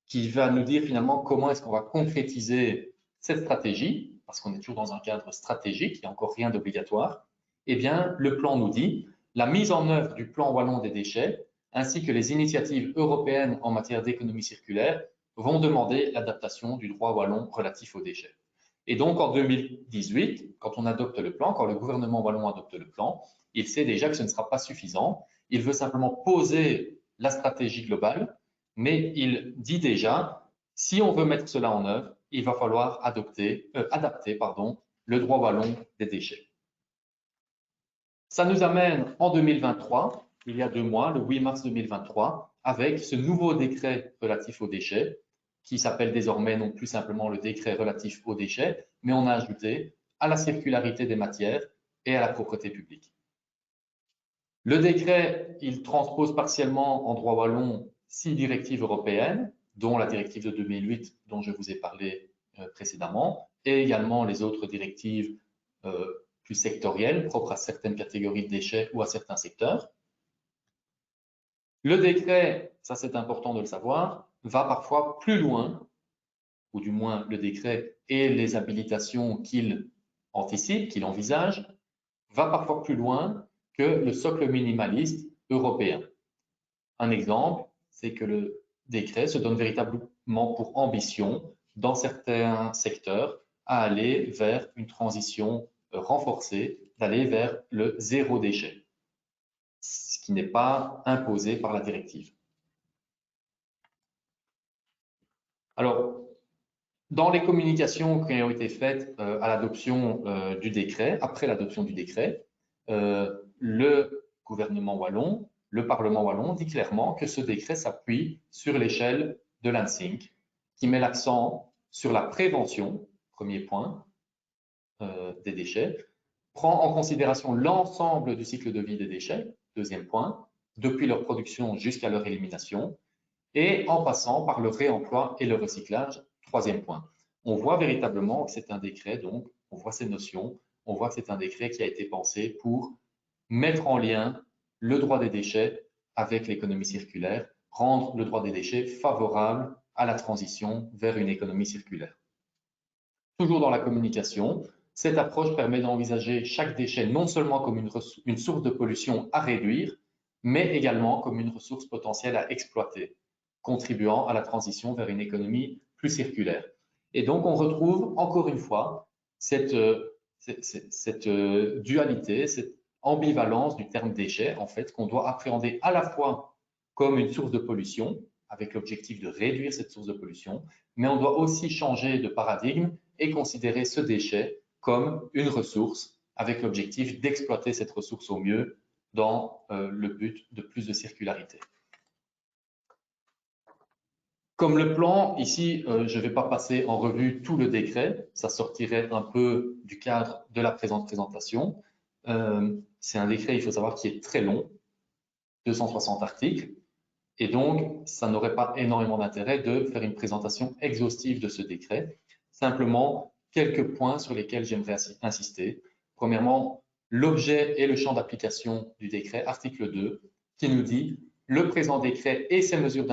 qui va nous dire finalement comment est-ce qu'on va concrétiser cette stratégie, parce qu'on est toujours dans un cadre stratégique, il n'y a encore rien d'obligatoire. Eh bien, le plan nous dit la mise en œuvre du plan wallon des déchets, ainsi que les initiatives européennes en matière d'économie circulaire, vont demander l'adaptation du droit wallon relatif aux déchets. Et donc, en 2018, quand on adopte le plan, quand le gouvernement wallon adopte le plan, il sait déjà que ce ne sera pas suffisant. Il veut simplement poser la stratégie globale, mais il dit déjà, si on veut mettre cela en œuvre, il va falloir adapter le droit wallon des déchets. Ça nous amène en 2023, il y a 2 mois, le 8 mars 2023, avec ce nouveau décret relatif aux déchets, qui s'appelle désormais non plus simplement le décret relatif aux déchets, mais on a ajouté à la circularité des matières et à la propreté publique. Le décret, il transpose partiellement en droit wallon 6 directives européennes, dont la directive de 2008 dont je vous ai parlé précédemment, et également les autres directives plus sectorielles, propres à certaines catégories de déchets ou à certains secteurs. Le décret, ça c'est important de le savoir, va parfois plus loin, ou du moins le décret et les habilitations qu'il anticipe, qu'il envisage, va parfois plus loin que le socle minimaliste européen. Un exemple, c'est que le décret se donne véritablement pour ambition, dans certains secteurs, à aller vers une transition renforcée, d'aller vers le zéro déchet, ce qui n'est pas imposé par la directive. Alors, dans les communications qui ont été faites à l'adoption du décret, après l'adoption du décret, le gouvernement wallon, le Parlement wallon dit clairement que ce décret s'appuie sur l'échelle de l'ANSINC, qui met l'accent sur la prévention, premier point, des déchets, prend en considération l'ensemble du cycle de vie des déchets, deuxième point, depuis leur production jusqu'à leur élimination, et en passant par le réemploi et le recyclage, troisième point. On voit véritablement que c'est un décret, donc on voit ces notions, on voit que c'est un décret qui a été pensé pour mettre en lien le droit des déchets avec l'économie circulaire, rendre le droit des déchets favorable à la transition vers une économie circulaire. Toujours dans la communication, cette approche permet d'envisager chaque déchet non seulement comme une source de pollution à réduire, mais également comme une ressource potentielle à exploiter, contribuant à la transition vers une économie plus circulaire. Et donc, on retrouve encore une fois cette dualité, cette ambivalence du terme déchet, en fait, qu'on doit appréhender à la fois comme une source de pollution, avec l'objectif de réduire cette source de pollution, mais on doit aussi changer de paradigme et considérer ce déchet comme une ressource, avec l'objectif d'exploiter cette ressource au mieux dans le but de plus de circularité. Comme le plan, ici, je ne vais pas passer en revue tout le décret, ça sortirait un peu du cadre de la présente présentation. C'est un décret, il faut savoir, qui est très long, 260 articles, et donc ça n'aurait pas énormément d'intérêt de faire une présentation exhaustive de ce décret. Simplement, quelques points sur lesquels j'aimerais insister. Premièrement, l'objet et le champ d'application du décret, article 2, qui nous dit « Le présent décret et ses mesures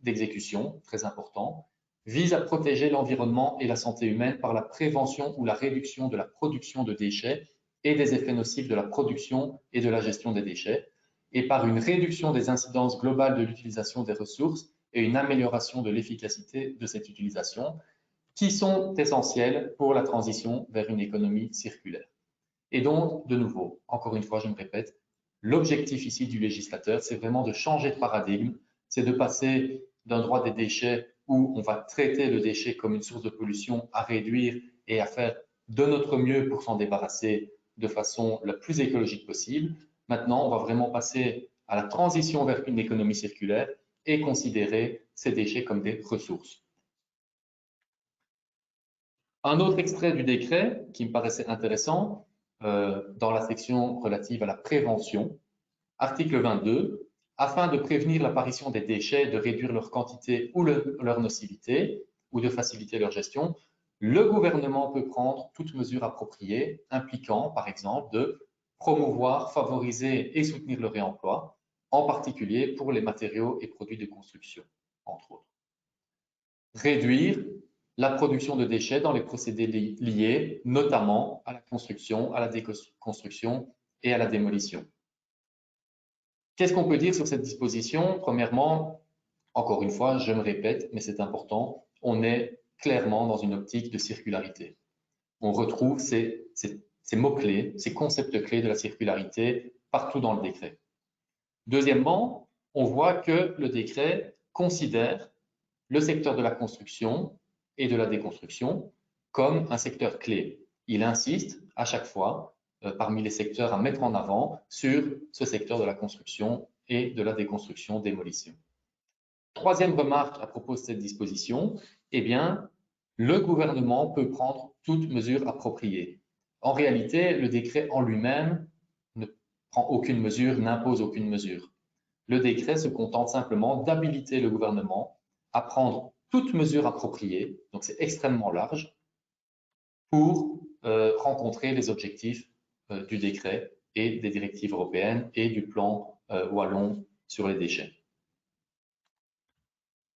d'exécution, très important, visent à protéger l'environnement et la santé humaine par la prévention ou la réduction de la production de déchets et des effets nocifs de la production et de la gestion des déchets, et par une réduction des incidences globales de l'utilisation des ressources et une amélioration de l'efficacité de cette utilisation, qui sont essentielles pour la transition vers une économie circulaire. » Et donc, de nouveau, encore une fois, je me répète, l'objectif ici du législateur, c'est vraiment de changer de paradigme, c'est de passer d'un droit des déchets où on va traiter le déchet comme une source de pollution à réduire et à faire de notre mieux pour s'en débarrasser de façon la plus écologique possible. Maintenant, on va vraiment passer à la transition vers une économie circulaire et considérer ces déchets comme des ressources. Un autre extrait du décret qui me paraissait intéressant, dans la section relative à la prévention, article 22, afin de prévenir l'apparition des déchets, de réduire leur quantité ou leur nocivité, ou de faciliter leur gestion, le gouvernement peut prendre toute mesure appropriée, impliquant, par exemple, de promouvoir, favoriser et soutenir le réemploi, en particulier pour les matériaux et produits de construction, entre autres. Réduire la production de déchets dans les procédés liés notamment à la construction, à la déconstruction et à la démolition. Qu'est-ce qu'on peut dire sur cette disposition? Premièrement, encore une fois, je me répète, mais c'est important, on est clairement dans une optique de circularité. On retrouve ces mots-clés, ces concepts clés de la circularité partout dans le décret. Deuxièmement, on voit que le décret considère le secteur de la construction et de la déconstruction comme un secteur clé. Il insiste à chaque fois, parmi les secteurs à mettre en avant, sur ce secteur de la construction et de la déconstruction, démolition. Troisième remarque à propos de cette disposition, eh bien, le gouvernement peut prendre toute mesure appropriée. En réalité, le décret en lui-même ne prend aucune mesure, n'impose aucune mesure. Le décret se contente simplement d'habiliter le gouvernement à prendre toute mesure appropriée, donc c'est extrêmement large, pour rencontrer les objectifs du décret et des directives européennes et du plan wallon sur les déchets.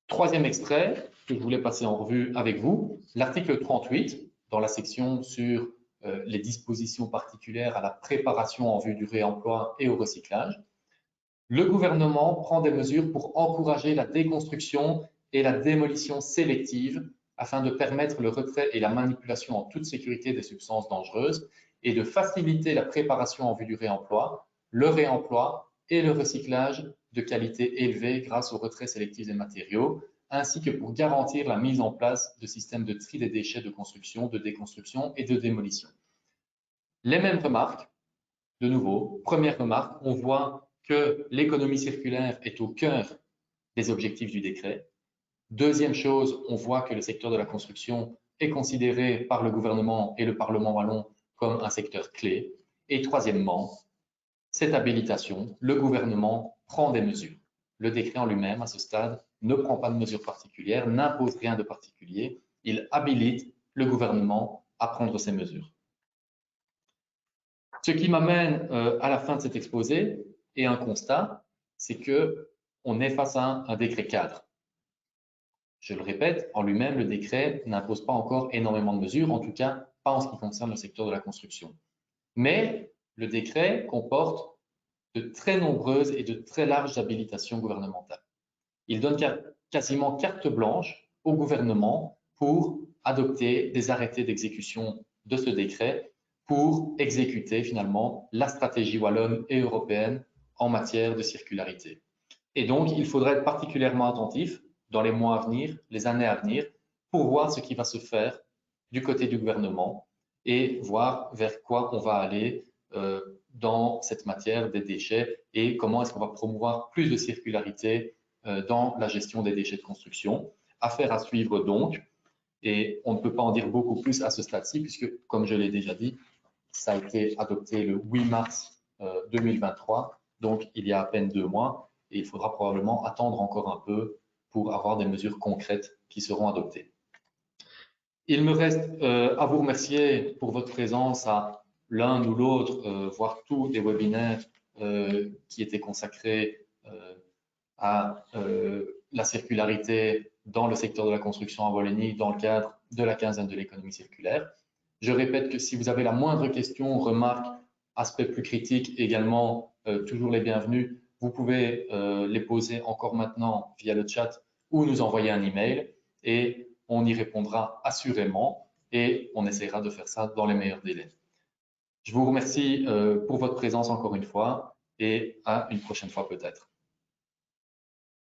Troisième extrait que je voulais passer en revue avec vous, l'article 38, dans la section sur les dispositions particulières à la préparation en vue du réemploi et au recyclage. Le gouvernement prend des mesures pour encourager la déconstruction et la démolition sélective afin de permettre le retrait et la manipulation en toute sécurité des substances dangereuses et de faciliter la préparation en vue du réemploi, le réemploi et le recyclage de qualité élevée grâce au retrait sélectif des matériaux, ainsi que pour garantir la mise en place de systèmes de tri des déchets de construction, de déconstruction et de démolition. Les mêmes remarques, de nouveau, première remarque, on voit que l'économie circulaire est au cœur des objectifs du décret. Deuxième chose, on voit que le secteur de la construction est considéré par le gouvernement et le Parlement wallon comme un secteur clé. Et troisièmement, cette habilitation, le gouvernement prend des mesures. Le décret en lui-même, à ce stade, ne prend pas de mesures particulières, n'impose rien de particulier. Il habilite le gouvernement à prendre ces mesures. Ce qui m'amène à la fin de cet exposé et un constat, c'est qu'on est face à un décret cadre. Je le répète, en lui-même, le décret n'impose pas encore énormément de mesures, en tout cas pas en ce qui concerne le secteur de la construction. Mais le décret comporte de très nombreuses et de très larges habilitations gouvernementales. Il donne quasiment carte blanche au gouvernement pour adopter des arrêtés d'exécution de ce décret pour exécuter finalement la stratégie wallonne et européenne en matière de circularité. Et donc, il faudrait être particulièrement attentif dans les mois à venir, les années à venir, pour voir ce qui va se faire du côté du gouvernement et voir vers quoi on va aller dans cette matière des déchets et comment est-ce qu'on va promouvoir plus de circularité dans la gestion des déchets de construction. Affaire à suivre donc, et on ne peut pas en dire beaucoup plus à ce stade-ci puisque, comme je l'ai déjà dit, ça a été adopté le 8 mars 2023, donc il y a à peine 2 mois, et il faudra probablement attendre encore un peu pour avoir des mesures concrètes qui seront adoptées. Il me reste à vous remercier pour votre présence à l'un ou l'autre, voire tous les webinaires qui étaient consacrés à la circularité dans le secteur de la construction en Wallonie dans le cadre de la quinzaine de l'économie circulaire. Je répète que si vous avez la moindre question, remarque, aspect plus critique également, toujours les bienvenus. Vous pouvez les poser encore maintenant via le chat ou nous envoyer un email et on y répondra assurément et on essaiera de faire ça dans les meilleurs délais. Je vous remercie pour votre présence encore une fois et à une prochaine fois peut-être.